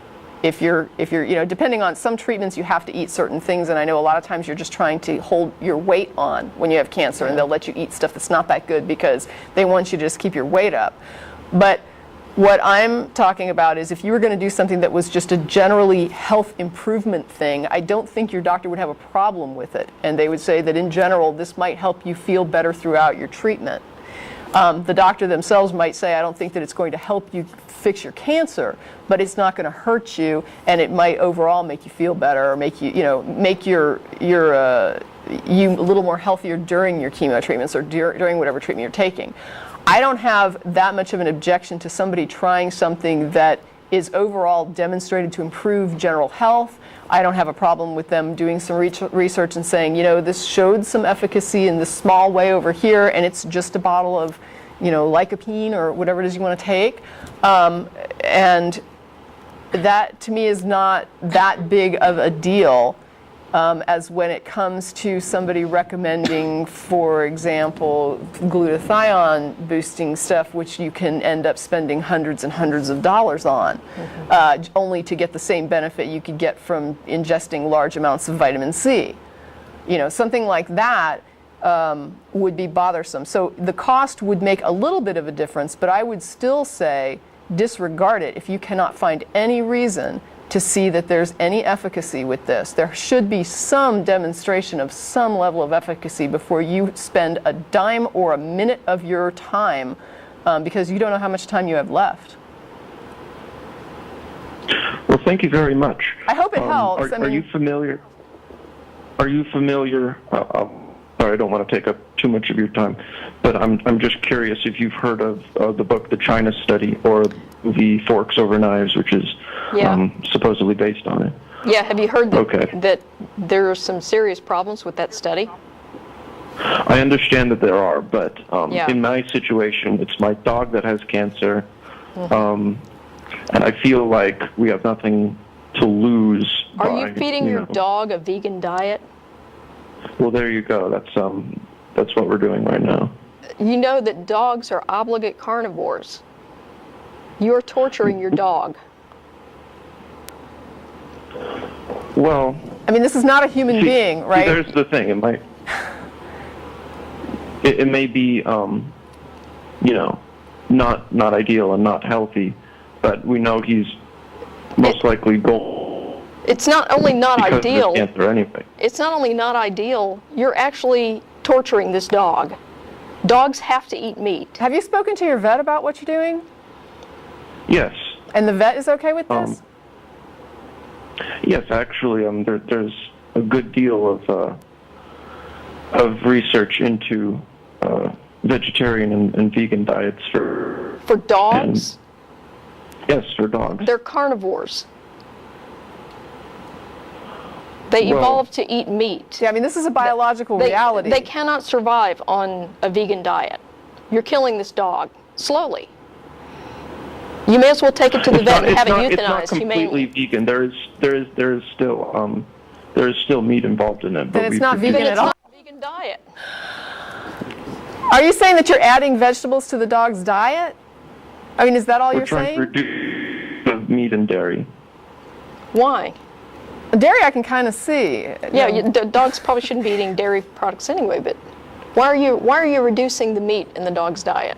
If you're, depending on some treatments, you have to eat certain things, and I know a lot of times you're just trying to hold your weight on when you have cancer, and they'll let you eat stuff that's not that good because they want you to just keep your weight up. But what I'm talking about is if you were going to do something that was just a generally health improvement thing, I don't think your doctor would have a problem with it. And they would say that in general, this might help you feel better throughout your treatment. The doctor themselves might say, I don't think that it's going to help you fix your cancer, but it's not going to hurt you, and it might overall make you feel better, or make you, make you a little more healthier during your chemo treatments or during whatever treatment you're taking. I don't have that much of an objection to somebody trying something that is overall demonstrated to improve general health. I don't have a problem with them doing some research and saying, this showed some efficacy in this small way over here, and it's just a bottle of, lycopene or whatever it is you want to take. And that, to me, is not that big of a deal as when it comes to somebody recommending, for example, glutathione boosting stuff, which you can end up spending hundreds and hundreds of dollars on, only to get the same benefit you could get from ingesting large amounts of vitamin C. Something like that would be bothersome. So the cost would make a little bit of a difference, but I would still say disregard it if you cannot find any reason to see that there's any efficacy with this. There should be some demonstration of some level of efficacy before you spend a dime or a minute of your time, because you don't know how much time you have left. Well, thank you very much. I hope it helps. Are you familiar? Sorry, I don't want to take up too much of your time, but I'm just curious if you've heard of the book The China Study, or the Forks Over Knives, which is supposedly based on it. Yeah, have you heard that there are some serious problems with that study? I understand that there are, but in my situation, it's my dog that has cancer, and I feel like we have nothing to lose. Are you feeding your dog a vegan diet? Well, there you go. That's what we're doing right now. You know that dogs are obligate carnivores. You're torturing your dog. Well, I mean, this is not a human being, right? There's the thing. It may be, not ideal and not healthy, but we know he's most likely going. It's not only not because ideal. Of this cancer anyway. It's not only not ideal. You're actually torturing this dog. Dogs have to eat meat. Have you spoken to your vet about what you're doing? Yes. And the vet is okay with this? Yes, actually, there's a good deal of research into vegetarian and vegan diets for dogs. Yes, for dogs. They're carnivores. They evolved to eat meat. Yeah, I mean, this is a biological reality. They cannot survive on a vegan diet. You're killing this dog slowly. You may as well take it to the vet and have it euthanized It's not completely humanely. vegan. There is still meat involved in it. Then it's not vegan Then at all. it's not a vegan diet. Are you saying that you're adding vegetables to the dog's diet? I mean, is that all We're you're trying saying? to reduce the meat and dairy. Why? Dairy I can kind of see. Yeah, dogs probably shouldn't be eating dairy products anyway, but why are you reducing the meat in the dog's diet?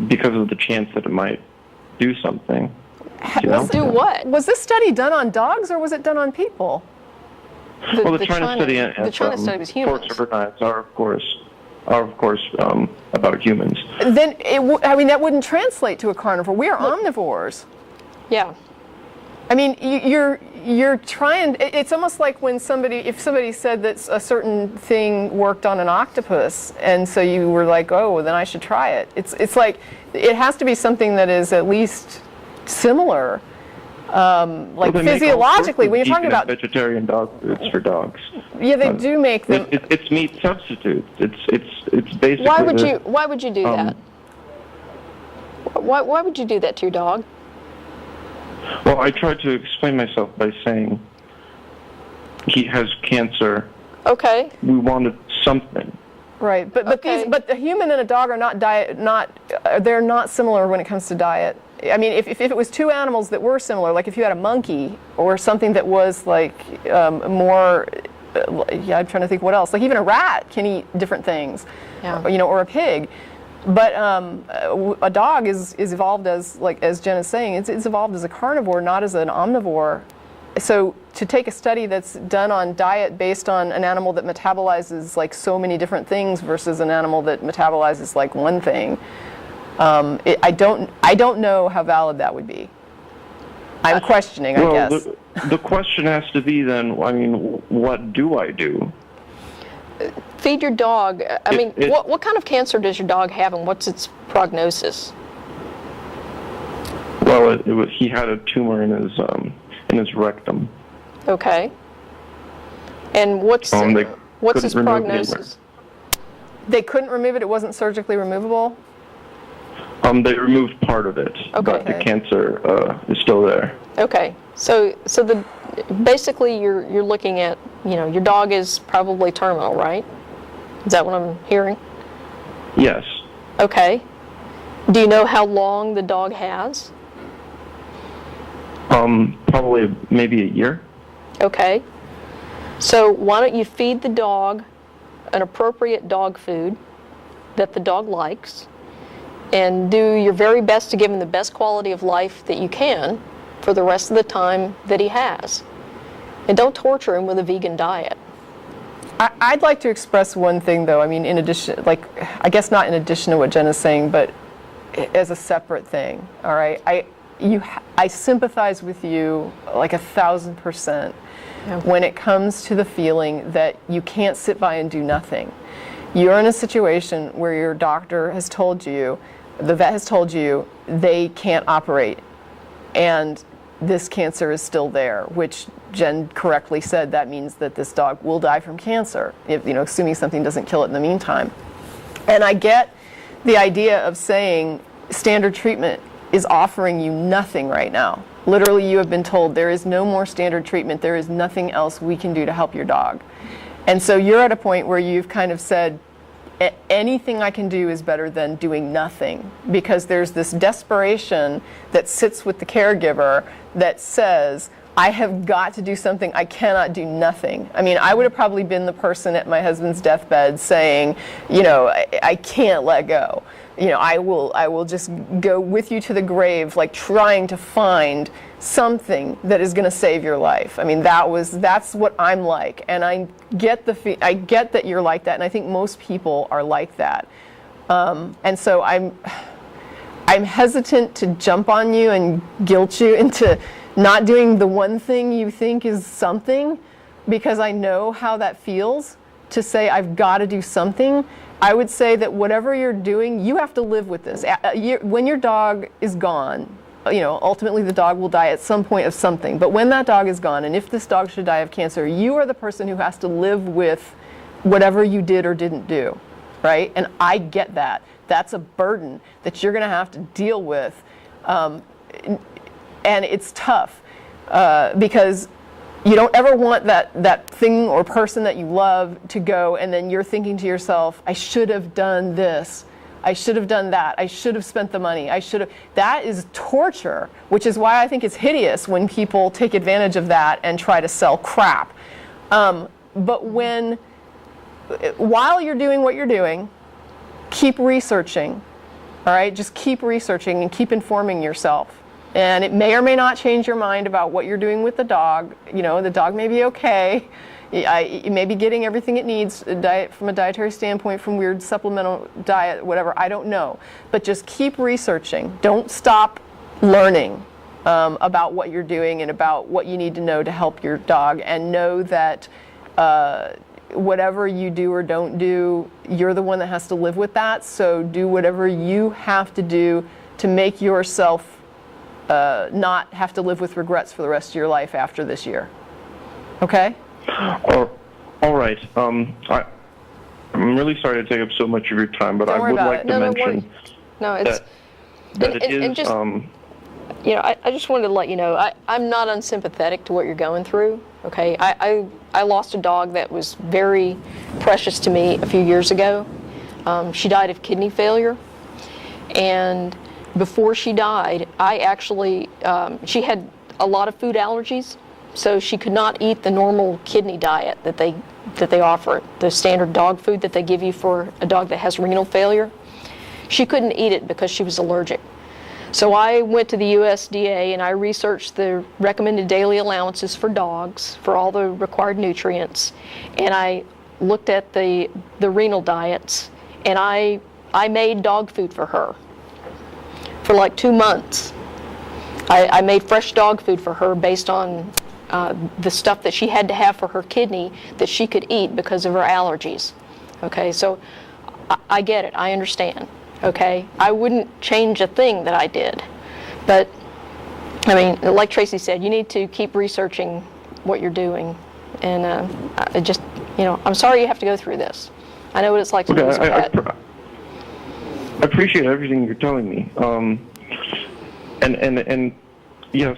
Because of the chance that it might do something. Do what? Was this study done on dogs or was it done on people? Well, the China study was humans. torture knives are of course about humans. Then that wouldn't translate to a carnivore. We are omnivores. Yeah. I mean, you're trying. It's almost like when if somebody said that a certain thing worked on an octopus, and so you were like, oh, well, then I should try it. It's like it has to be something that is at least similar, like physiologically. When you're talking about vegetarian dog foods for dogs, yeah, they do make them. It's meat substitutes. It's basically. Why would you do that? Why would you do that to your dog? Well, I tried to explain myself by saying he has cancer. Okay. We wanted something. Right, but Okay. but the human and a dog are they're not similar when it comes to diet. I mean, if it was two animals that were similar, like if you had a monkey or something that was like more, I'm trying to think what else. Like even a rat can eat different things, or a pig. But a dog is evolved as Jen is saying, it's evolved as a carnivore, not as an omnivore. So to take a study that's done on diet based on an animal that metabolizes like so many different things versus an animal that metabolizes like one thing, I don't know how valid that would be. I'm questioning, I guess. The question has to be then, I mean, what do I do? Feed your dog. I mean, what kind of cancer does your dog have, and what's its prognosis? Well, he had a tumor in his rectum. Okay. And what's his prognosis? They couldn't remove it. It wasn't surgically removable. They removed part of it, but the cancer is still there. Okay. So basically you're looking at, your dog is probably terminal, right? Is that what I'm hearing? Yes. Okay. Do you know how long the dog has? Probably maybe a year. Okay. So why don't you feed the dog an appropriate dog food that the dog likes, and do your very best to give him the best quality of life that you can for the rest of the time that he has. And don't torture him with a vegan diet. I'd like to express one thing, though. I mean, in addition, I guess not in addition to what Jen is saying, but as a separate thing, all right? I sympathize with you like 1,000% when it comes to the feeling that you can't sit by and do nothing. You're in a situation where your doctor has told you, the vet has told you, they can't operate, and this cancer is still there, which Jen correctly said that means that this dog will die from cancer, if, assuming something doesn't kill it in the meantime. And I get the idea of saying standard treatment is offering you nothing right now. Literally, you have been told there is no more standard treatment, there is nothing else we can do to help your dog. And so you're at a point where you've kind of said, anything I can do is better than doing nothing, because there's this desperation that sits with the caregiver that says, I have got to do something. I cannot do nothing. I mean, I would have probably been the person at my husband's deathbed saying, I can't let go. I will just go with you to the grave, like trying to find something that is going to save your life. I mean, that's what I'm like, and I get that you're like that, and I think most people are like that. And so I'm hesitant to jump on you and guilt you into not doing the one thing you think is something, because I know how that feels to say I've got to do something. I would say that whatever you're doing, you have to live with this. When your dog is gone, ultimately the dog will die at some point of something. But when that dog is gone, and if this dog should die of cancer, you are the person who has to live with whatever you did or didn't do, right? And I get that. That's a burden that you're going to have to deal with. And it's tough because you don't ever want that thing or person that you love to go, and then you're thinking to yourself, I should have done this. I should have done that. I should have spent the money. That is torture, which is why I think it's hideous when people take advantage of that and try to sell crap. But while you're doing what you're doing, keep researching, all right? Just keep researching and keep informing yourself. And it may or may not change your mind about what you're doing with the dog. The dog may be okay. It may be getting everything it needs from a dietary standpoint, from weird supplemental diet, whatever. I don't know. But just keep researching. Don't stop learning about what you're doing and about what you need to know to help your dog. And know that whatever you do or don't do, you're the one that has to live with that. So do whatever you have to do to make yourself not have to live with regrets for the rest of your life after this year. Okay? All right. I'm really sorry to take up so much of your time, but I would like to mention that it is. Just, I just wanted to let you know, I'm not unsympathetic to what you're going through. Okay, I lost a dog that was very precious to me a few years ago. She died of kidney failure, and before she died, she had a lot of food allergies, so she could not eat the normal kidney diet that they offer, the standard dog food that they give you for a dog that has renal failure. She couldn't eat it because she was allergic. So I went to the USDA and I researched the recommended daily allowances for dogs for all the required nutrients, and I looked at the renal diets, and I made dog food for her. For like 2 months, I made fresh dog food for her based on the stuff that she had to have for her kidney that she could eat because of her allergies. Okay, so I get it. I understand. Okay, I wouldn't change a thing that I did. But, I mean, like Tracy said, you need to keep researching what you're doing. And I'm sorry you have to go through this. I know what it's like to lose a pet. I appreciate everything you're telling me. And yes,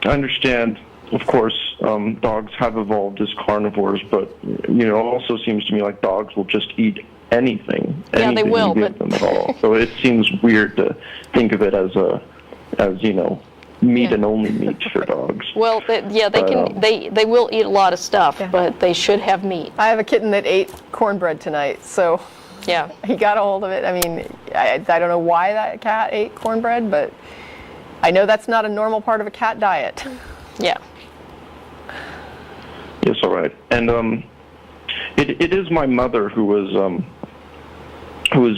I understand, of course, dogs have evolved as carnivores, but, it also seems to me like dogs will just eat anything they will, you give them at all. So it seems weird to think of it as meat and only meat for dogs. Well, they will eat a lot of stuff, but they should have meat. I have a kitten that ate cornbread tonight, so yeah, he got a hold of it. I mean, I don't know why that cat ate cornbread, but I know that's not a normal part of a cat diet. Yeah. Yes, all right. And it is my mother who was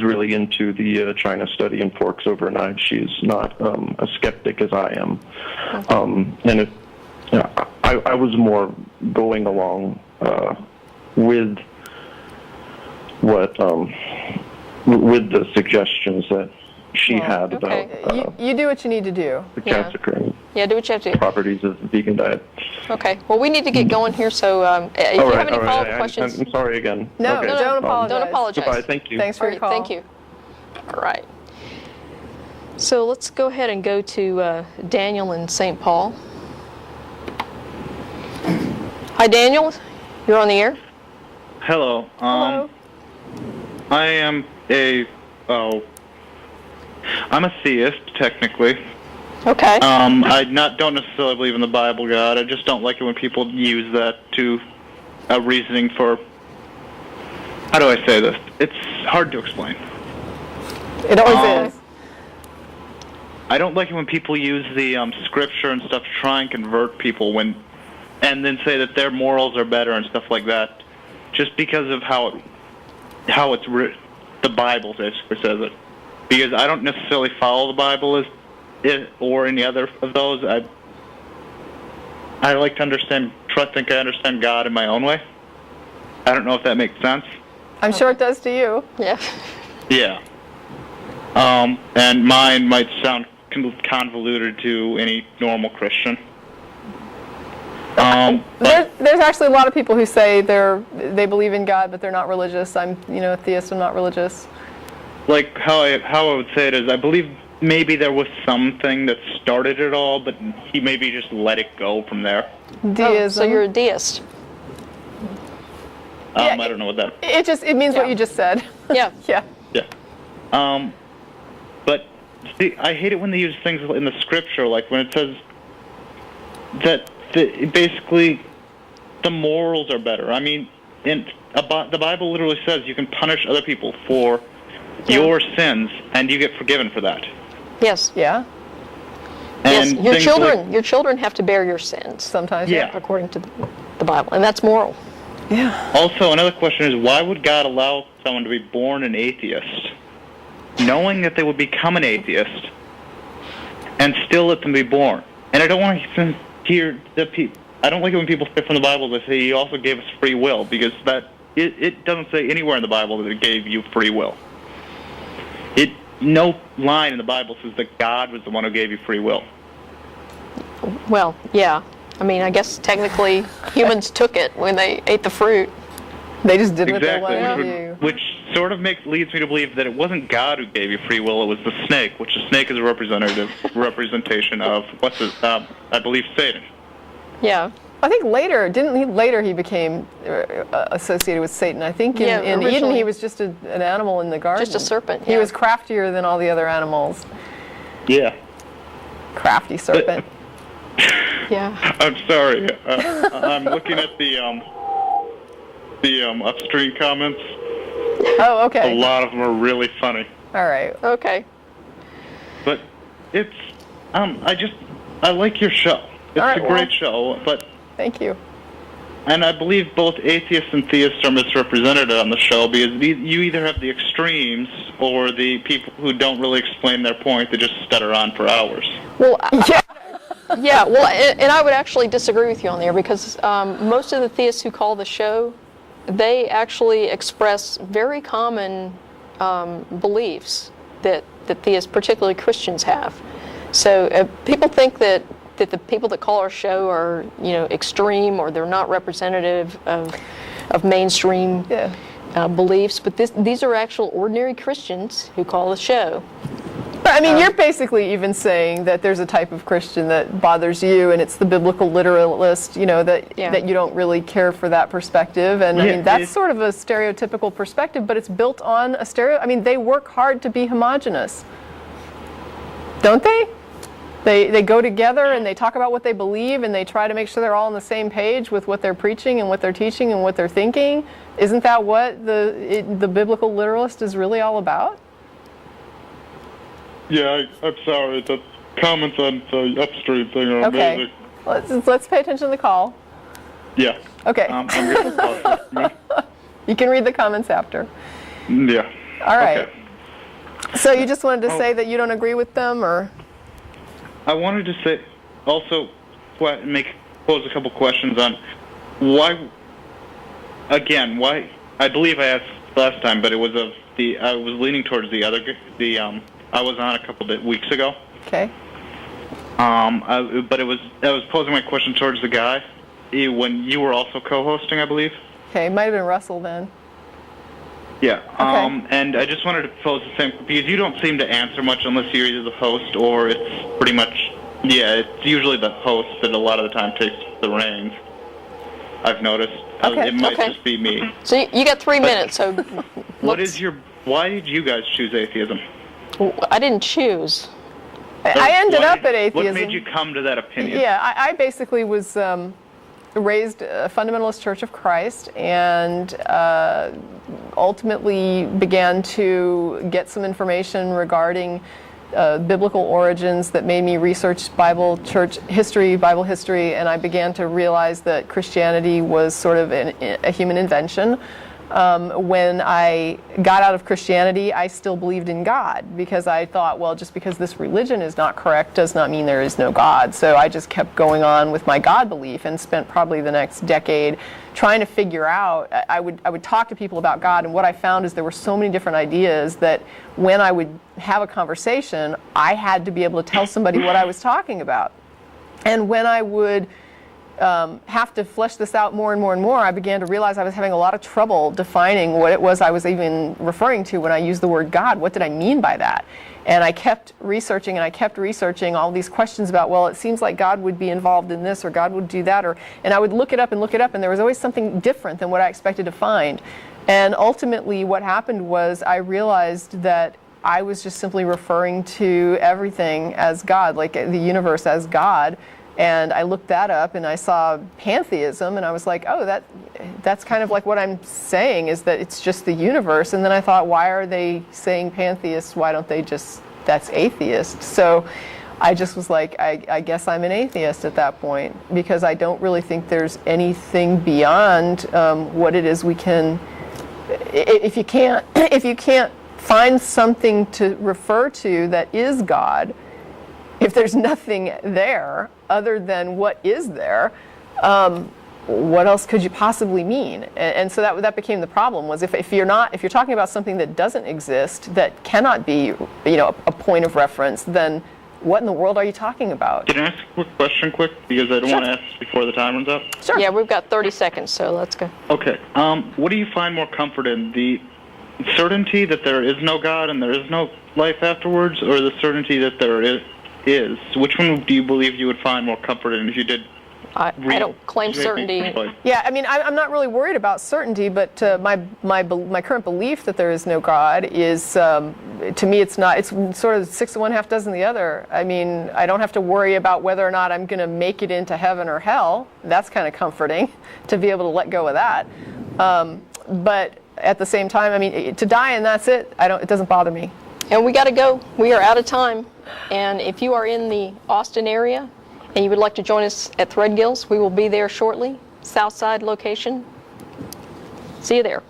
really into the China study in forks over knives. She's not a skeptic as I am. And I was more going along with what with the suggestions that she had about you do what you need to do. The cancer do what you have to do. Properties of the vegan diet. Okay. Well, we need to get going here. So, if you have any follow-up questions, I'm sorry again. No, okay. don't apologize. Don't apologize. Goodbye. Thank you. Thanks for your call. Thank you. All right. So let's go ahead and go to Daniel in St. Paul. Hi, Daniel. You're on the air. Hello. Hello. I am I'm a theist, technically. Okay. I don't necessarily believe in the Bible God. I just don't like it when people use that to a reasoning for. How do I say this? It's hard to explain. It always is. I don't like it when people use the scripture and stuff to try and convert people and then say that their morals are better and stuff like that, just because of how it's written. The Bible basically says it. Because I don't necessarily follow the Bible or any other of those. I like to think I understand God in my own way. I don't know if that makes sense. I'm sure it does to you. Yeah. Yeah. And mine might sound convoluted to any normal Christian. There's actually a lot of people who say they believe in God, but they're not religious. I'm a theist. I'm not religious. Like how I would say it is, I believe maybe there was something that started it all, but he maybe just let it go from there. Deism. Oh, so you're a deist. Yeah, I don't know what that. It means what you just said. Yeah. Yeah. Yeah. But see, I hate it when they use things in the scripture, like when it says that basically the morals are better. I mean, the Bible literally says you can punish other people for your sins, and you get forgiven for that. Yes. Yeah. And yes. Your children have to bear your sins. Sometimes. Yeah. According to the Bible, and that's moral. Yeah. Also, another question is, why would God allow someone to be born an atheist, knowing that they would become an atheist, and still let them be born? And I don't want to hear I don't like it when people say from the Bible they say He also gave us free will, because it doesn't say anywhere in the Bible that it gave you free will. No line in the Bible says that God was the one who gave you free will. Well, yeah. I mean, I guess technically humans took it when they ate the fruit. They just did what they wanted to do. Which sort of leads me to believe that it wasn't God who gave you free will, it was the snake, which the snake is a representation of, I believe, Satan. Yeah. I think later he became associated with Satan. I think in Eden he was just an animal in the garden. Just a serpent. He was craftier than all the other animals. Yeah. Crafty serpent. Yeah. I'm sorry. I'm looking at the upstream comments. Oh, okay. A lot of them are really funny. All right. Okay. But it's I like your show. It's a great show, but thank you. And I believe both atheists and theists are misrepresented on the show, because you either have the extremes or the people who don't really explain their point. They just stutter on for hours. Well, yeah. Well, and I would actually disagree with you on there, because most of the theists who call the show, they actually express very common beliefs that theists, particularly Christians, have. So people think that the people that call our show are, extreme, or they're not representative of mainstream beliefs. But these are actual ordinary Christians who call the show. But, I mean, you're basically even saying that there's a type of Christian that bothers you, and it's the biblical literalist, that you don't really care for that perspective. And, I mean, that's sort of a stereotypical perspective, but it's built on a I mean, they work hard to be homogenous. Don't they? They go together and they talk about what they believe, and they try to make sure they're all on the same page with what they're preaching and what they're teaching and what they're thinking. Isn't that what the biblical literalist is really all about? Yeah, I'm sorry. The comments on the upstream thing are amazing. Let's pay attention to the call. Yeah. Okay. I'm getting closer. You can read the comments after. Yeah. All right. Okay. So you just wanted to say that you don't agree with them, or? I wanted to say, also, pose a couple questions on why. I believe I asked last time, but it was I was leaning towards I was on a couple of weeks ago. Okay. But I was posing my question towards the guy when you were also co-hosting, I believe. Okay, it might have been Russell then. Yeah. Okay. And I just wanted to pose the same, because you don't seem to answer much unless you're either the host or it's pretty much, it's usually the host that a lot of the time takes the reins. I've noticed. Okay. It might Okay. just be me. So you got 3 minutes. So Why did you guys choose atheism? I didn't choose. I ended up at atheism. What made you come to that opinion? Yeah, I basically was raised a fundamentalist Church of Christ, and ultimately began to get some information regarding biblical origins that made me research Bible history, and I began to realize that Christianity was sort of a human invention. When I got out of Christianity, I still believed in God, because I thought, well, just because this religion is not correct does not mean there is no God. So I just kept going on with my God belief and spent probably the next decade trying to figure out. I would talk to people about God, and what I found is there were so many different ideas that when I would have a conversation, I had to be able to tell somebody what I was talking about. And when I would have to flesh this out more and more and more, I began to realize I was having a lot of trouble defining what it was I was even referring to when I used the word God. What did I mean by that? And I kept researching all these questions about, well, it seems like God would be involved in this, or God would do that, and I would look it up, and there was always something different than what I expected to find. And ultimately what happened was I realized that I was just simply referring to everything as God, like the universe as God. And I looked that up, and I saw pantheism, and I was like, oh, that's kind of like what I'm saying, is that it's just the universe. And then I thought, why are they saying pantheist? Why don't they just, that's atheist? So I just was like, I guess I'm an atheist at that point, because I don't really think there's anything beyond what it is we can, if you can't find something to refer to that is God, if there's nothing there other than what is there, what else could you possibly mean? And so that became the problem, was if you're talking about something that doesn't exist, that cannot be, a point of reference, then what in the world are you talking about? Can I ask a quick question because I don't want to ask this before the time runs out? Sure. Yeah, we've got 30 seconds, so let's go. Okay. What do you find more comfort in? The certainty that there is no God and there is no life afterwards, or the certainty that there is? Which one do you believe you would find more comfort in if you did? I don't claim certainty. Yeah, I mean, I'm not really worried about certainty, but my current belief that there is no God is, to me, it's not. It's sort of 6 of one, half dozen the other. I mean, I don't have to worry about whether or not I'm going to make it into heaven or hell. That's kind of comforting to be able to let go of that. But at the same time, I mean, to die and that's it. It doesn't bother me. And we got to go. We are out of time. And if you are in the Austin area and you would like to join us at Threadgills, we will be there shortly. Southside location. See you there.